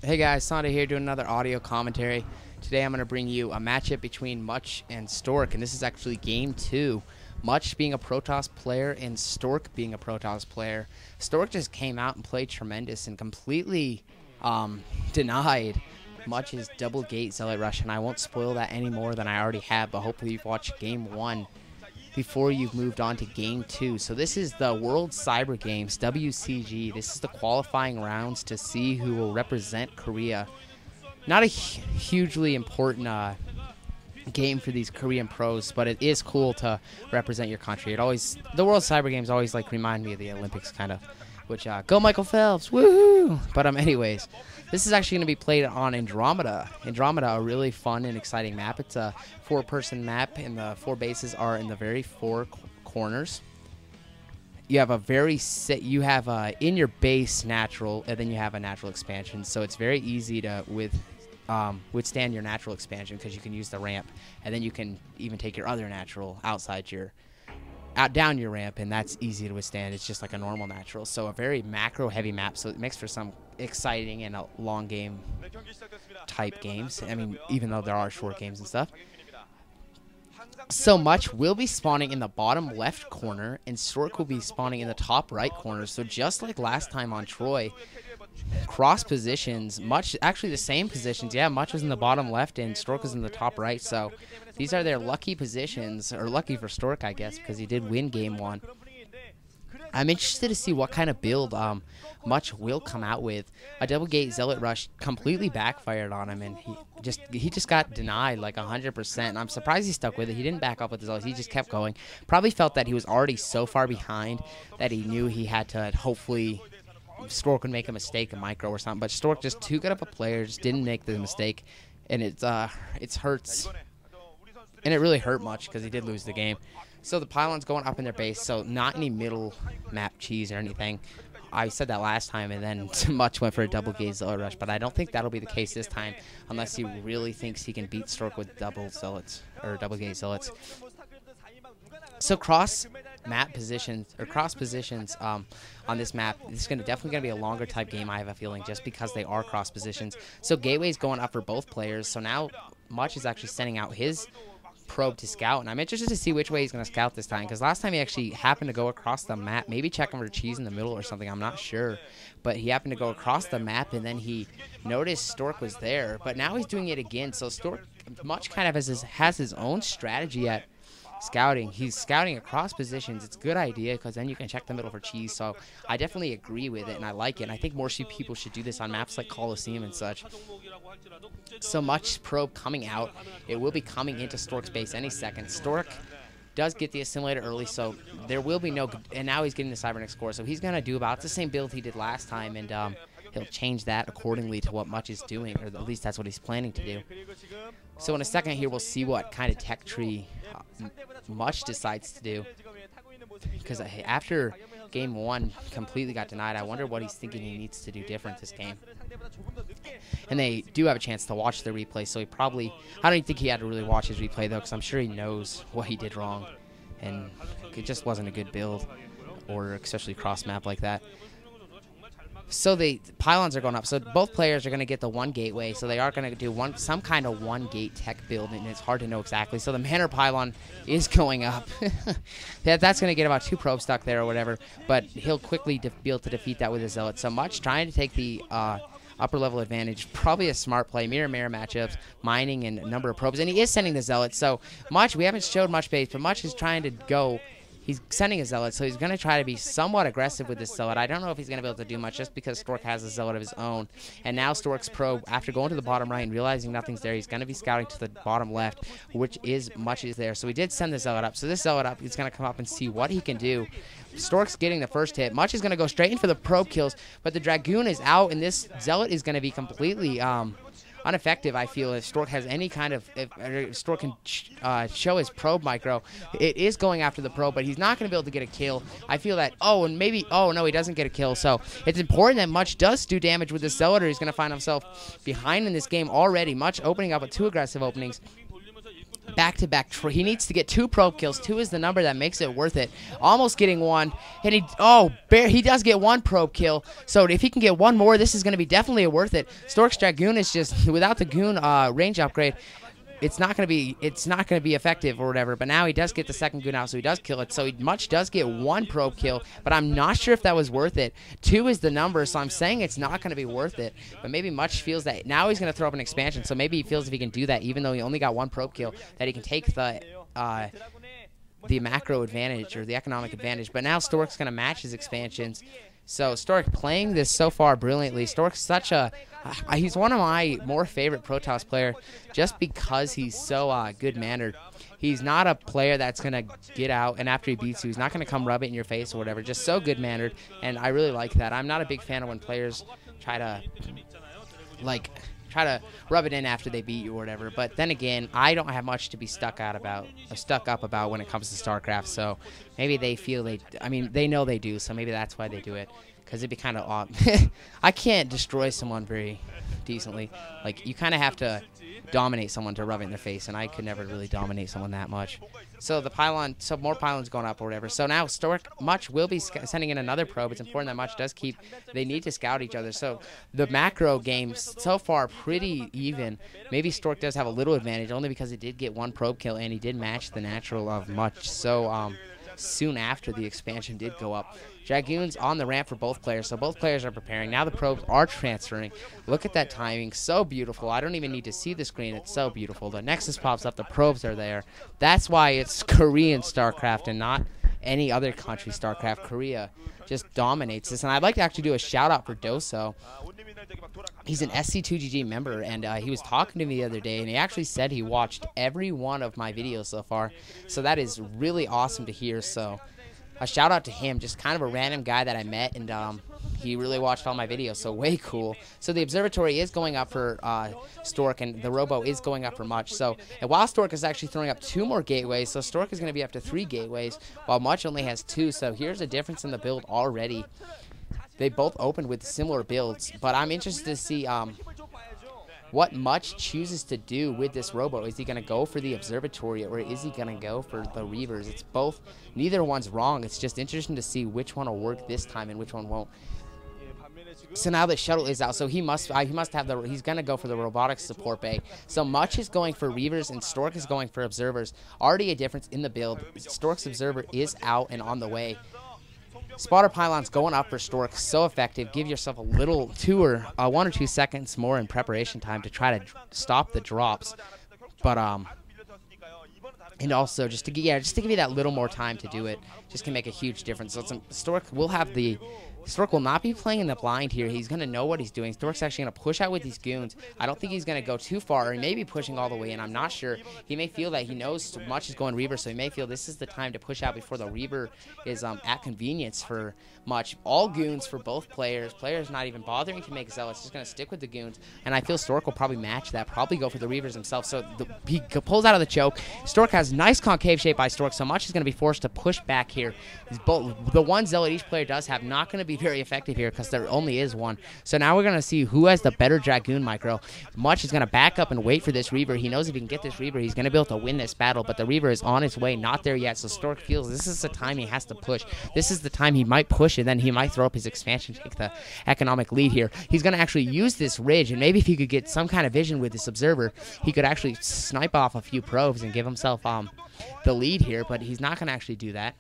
Hey guys, Sonda here doing another audio commentary. Today I'm going to bring you a matchup between Much and Stork, and this is actually game 2. Much being a Protoss player and Stork being a Protoss player. Stork just came out and played tremendous and completely denied Much's double gate Zealot Rush, and I won't spoil that any more than I already have, but hopefully you've watched game 1 before you've moved on to game 2. So this is the World Cyber Games, WCG. This is the qualifying rounds to see who will represent Korea. Not a hugely important game for these Korean pros, but it is cool to represent your country. The World Cyber Games always remind me of the Olympics kind of, which go Michael Phelps, woohoo! But anyways, this is actually going to be played on Andromeda. Andromeda, a really fun and exciting map. It's a 4-person map, and the 4 bases are in the very 4 corners. You have in your base natural, and then you have a natural expansion. So it's very easy to withstand your natural expansion because you can use the ramp, and then you can even take your other natural down your ramp, and that's easy to withstand. It's just like a normal natural. So a very macro heavy map, so it makes for some exciting and a long game type games. I mean, even though there are short games and stuff. So Much will be spawning in the bottom left corner, and Stork will be spawning in the top right corner. So just like last time on Troy, cross positions, Much actually the same positions. Yeah, Much was in the bottom left and Stork was in the top right. So these are their lucky positions, or lucky for Stork, I guess, because he did win game 1. I'm interested to see what kind of build Much will come out with. A double gate Zealot Rush completely backfired on him, and he just got denied like 100%. And I'm surprised he stuck with it. He didn't back up with his Zealots. He just kept going. Probably felt that he was already so far behind that he knew he had to hopefully Stork would make a mistake in micro or something. But Stork, just too good of a player, just didn't make the mistake, and it hurts. And it really hurt Much because he did lose the game. So the pylon's going up in their base, so not any middle map cheese or anything. I said that last time, and then Much went for a double gate Zealot Rush, but I don't think that'll be the case this time unless he really thinks he can beat Stork with double Zealots or double gate Zealots. So cross positions on this map, this is definitely gonna be a longer type game, I have a feeling, just because they are cross positions. So Gateway's going up for both players. So now Much is actually sending out his probe to scout, and I'm interested to see which way he's going to scout this time, because last time he actually happened to go across the map, maybe checking for cheese in the middle or something, I'm not sure, but he happened to go across the map, and then he noticed Stork was there, but now he's doing it again. So Stork Much kind of has his own strategy at scouting. He's scouting across positions. It's a good idea because then you can check the middle for cheese. So I definitely agree with it, and I like it. And I think more people should do this on maps like Coliseum and such. So Much probe coming out. It will be coming into Stork's base any second. Stork does get the assimilator early, so there will be no, and now he's getting the Cybernetic score. So he's going to do about the same build he did last time, and he'll change that accordingly to what Much is doing, or at least that's what he's planning to do. So in a second here, we'll see what kind of tech tree Much decides to do, because after game 1 completely got denied, I wonder what he's thinking he needs to do different this game. And they do have a chance to watch the replay, so I don't even think he had to really watch his replay though, because I'm sure he knows what he did wrong, and it just wasn't a good build, or especially cross map like that. So the pylons are going up. So both players are going to get the 1 gateway. So they are going to do some kind of 1 gate tech build, and it's hard to know exactly. So the Manor pylon is going up. That's going to get about 2 probes stuck there or whatever. But he'll quickly be able to defeat that with his Zealot. So Much trying to take the upper level advantage. Probably a smart play. Mirror matchups, mining, and a number of probes. And he is sending the Zealot. So Much, we haven't showed Much base, but Much is trying to go. He's sending a Zealot, so he's going to try to be somewhat aggressive with this Zealot. I don't know if he's going to be able to do much just because Stork has a Zealot of his own. And now Stork's probe, after going to the bottom right and realizing nothing's there, he's going to be scouting to the bottom left, which is Much is there. So he did send the Zealot up. So this Zealot up, he's going to come up and see what he can do. Stork's getting the first hit. Much is going to go straight in for the probe kills, but the Dragoon is out, and this Zealot is going to be completely ineffective, I feel, if Stork has any kind of, if Stork can show his probe micro. It is going after the probe, but he's not going to be able to get a kill. I feel that, oh no, he doesn't get a kill. So it's important that Much does do damage with the Zealot, or he's going to find himself behind in this game already. Much opening up with 2 aggressive openings. back-to-back. He needs to get 2 probe kills. 2 is the number that makes it worth it. Almost getting 1. And he does get 1 probe kill. So if he can get 1 more, this is going to be definitely worth it. Stork's Dragoon is just, without the Goon range upgrade, it's not going to be effective or whatever. But now he does get the second Goon out, so he does kill it. So Much does get 1 probe kill, but I'm not sure if that was worth it. 2 is the number, so I'm saying it's not going to be worth it. But maybe Much feels that now he's going to throw up an expansion, so maybe he feels if he can do that, even though he only got 1 probe kill, that he can take the macro advantage or the economic advantage. But now Stork's going to match his expansions. So Stork playing this so far brilliantly. Stork's he's one of my more favorite Protoss player just because he's so good-mannered. He's not a player that's going to get out, and after he beats you, he's not going to come rub it in your face or whatever. Just so good-mannered, and I really like that. I'm not a big fan of when players try to rub it in after they beat you or whatever. But then again, I don't have much to be stuck up about when it comes to StarCraft. So maybe they feel they know they do. So maybe that's why they do it. Because it'd be kind of odd. I can't destroy someone very decently. Like, you kind of have to dominate someone to rub it in their face, and I could never really dominate someone that much. So more pylons going up or whatever. So now Much will be sending in another probe. It's important that Much does they need to scout each other. So the macro games so far pretty even. Maybe Stork does have a little advantage only because he did get 1 probe kill and he did match the natural of Much. So soon after the expansion did go up. Dragoon's on the ramp for both players, so both players are preparing. Now the probes are transferring. Look at that timing. So beautiful. I don't even need to see the screen. It's so beautiful. The Nexus pops up. The probes are there. That's why it's Korean StarCraft and not any other country StarCraft. Korea just dominates this. And I'd like to actually do a shout-out for Doso. He's an SC2GG member, and he was talking to me the other day, and he actually said he watched every one of my videos so far. So that is really awesome to hear. So a shout out to him, just kind of a random guy that I met, and he really watched all my videos, so way cool. So the observatory is going up for Stork, and the Robo is going up for Much. So, and while Stork is actually throwing up 2 more gateways, so Stork is going to be up to 3 gateways, while Much only has 2. So here's a difference in the build already. They both opened with similar builds, but I'm interested to see what Much chooses to do with this Robo. Is he going to go for the observatory, or is he going to go for the Reavers? It's both. Neither one's wrong. It's just interesting to see which one will work this time and which one won't. So now the shuttle is out, so he's going to go for the robotics support bay. So Much is going for Reavers and Stork is going for observers. Already a difference in the build. Stork's observer is out and on the way. Spotter pylons going up for Stork, so effective. Give yourself a little 1 or 2 seconds more in preparation time to try to stop the drops. But and also just to give you that little more time to do it, just can make a huge difference. So Stork will not be playing in the blind here. He's going to know what he's doing. Stork's actually going to push out with these goons. I don't think he's going to go too far, or he may be pushing all the way in. I'm not sure. He may feel that he knows Much is going Reaver, so he may feel this is the time to push out before the Reaver is at convenience for Much. All goons for both players. Players not even bothering to make zealots, just going to stick with the goons. And I feel Stork will probably match that, probably go for the Reavers himself. So he pulls out of the choke. Stork has nice concave shape by Stork, so Much is going to be forced to push back here. The one zealot each player does have not going to be very effective here because there only is one. So now we're going to see who has the better Dragoon micro. Much is going to back up and wait for this Reaver. He knows if he can get this Reaver, he's going to be able to win this battle, but the Reaver is on its way, not there yet. So Stork feels this is the time he has to push. This is the time he might push, and then he might throw up his expansion to take the economic lead here. He's going to actually use this ridge, and maybe if he could get some kind of vision with this observer, he could actually snipe off a few probes and give himself the lead here, but he's not going to actually do that.